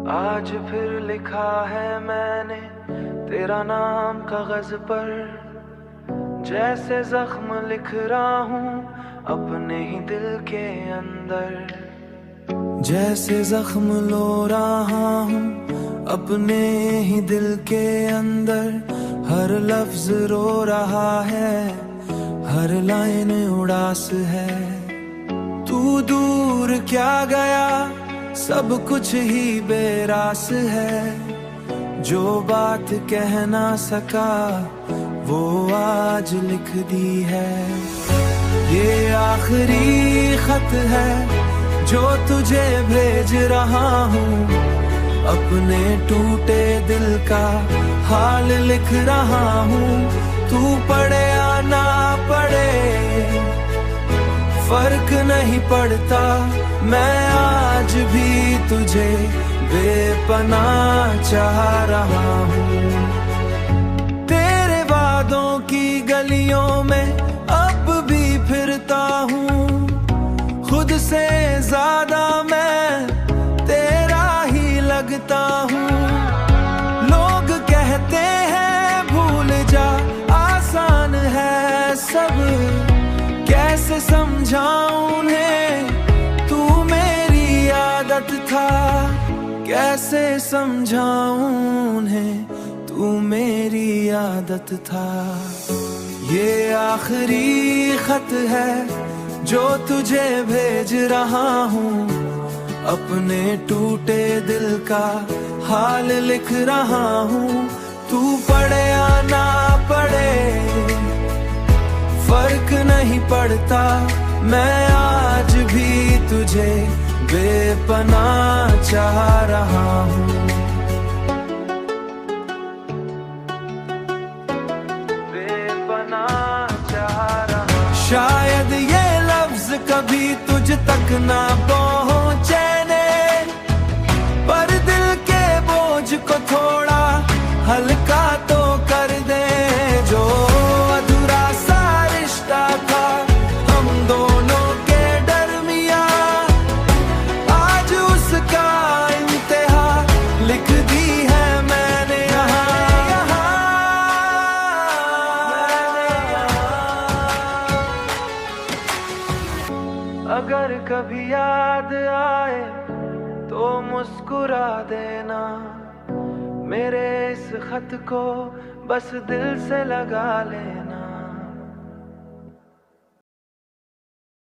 आज फिर लिखा है मैंने तेरा नाम कागज पर, जैसे जख्म लिख रहा हूँ अपने ही दिल के अंदर। जैसे जख्म लो रहा हूँ अपने ही दिल के अंदर, हर लफ्ज रो रहा है, हर लाइन उदास है। तू दूर क्या गया, सब कुछ ही बेरास है। जो बात कह ना सका वो आज लिख दी है। ये आखिरी खत है जो तुझे भेज रहा हूँ, अपने टूटे दिल का हाल लिख रहा हूँ। तू पढ़े या ना पढ़े फर्क नहीं पड़ता, मैं आज भी तुझे बेपनाह चाह रहा हूँ। तेरे वादों की गलियों में अब भी फिरता हूँ, खुद से ज्यादा मैं तेरा ही लगता हूँ। लोग कहते हैं भूल जा आसान है सब, कैसे समझाऊं उन्हें तू मेरी आदत था, कैसे समझाऊं उन्हें तू मेरी आदत था। ये आखिरी खत है जो तुझे भेज रहा हूँ, अपने टूटे दिल का हाल लिख रहा हूँ। तू पढ़े या ना पढ़े फर्क नहीं पड़ता, मैं आज भी तुझे बेपनाह चाह रहा हूँ। बेपनाह चाह रहा हूँ। शायद ये लफ्ज कभी तुझ तक ना पहुँचे ने, पर दिल के बोझ को थोड़ा हल्का तो कर दे। जो अधूरा सा रिश्ता था हम दोनों के दरमियां, आज उसका इंतहा लिख दी है मैंने यहाँ। अगर कभी याद आए तो मुस्कुरा देना, मेरे इस खत को बस दिल से लगा ले।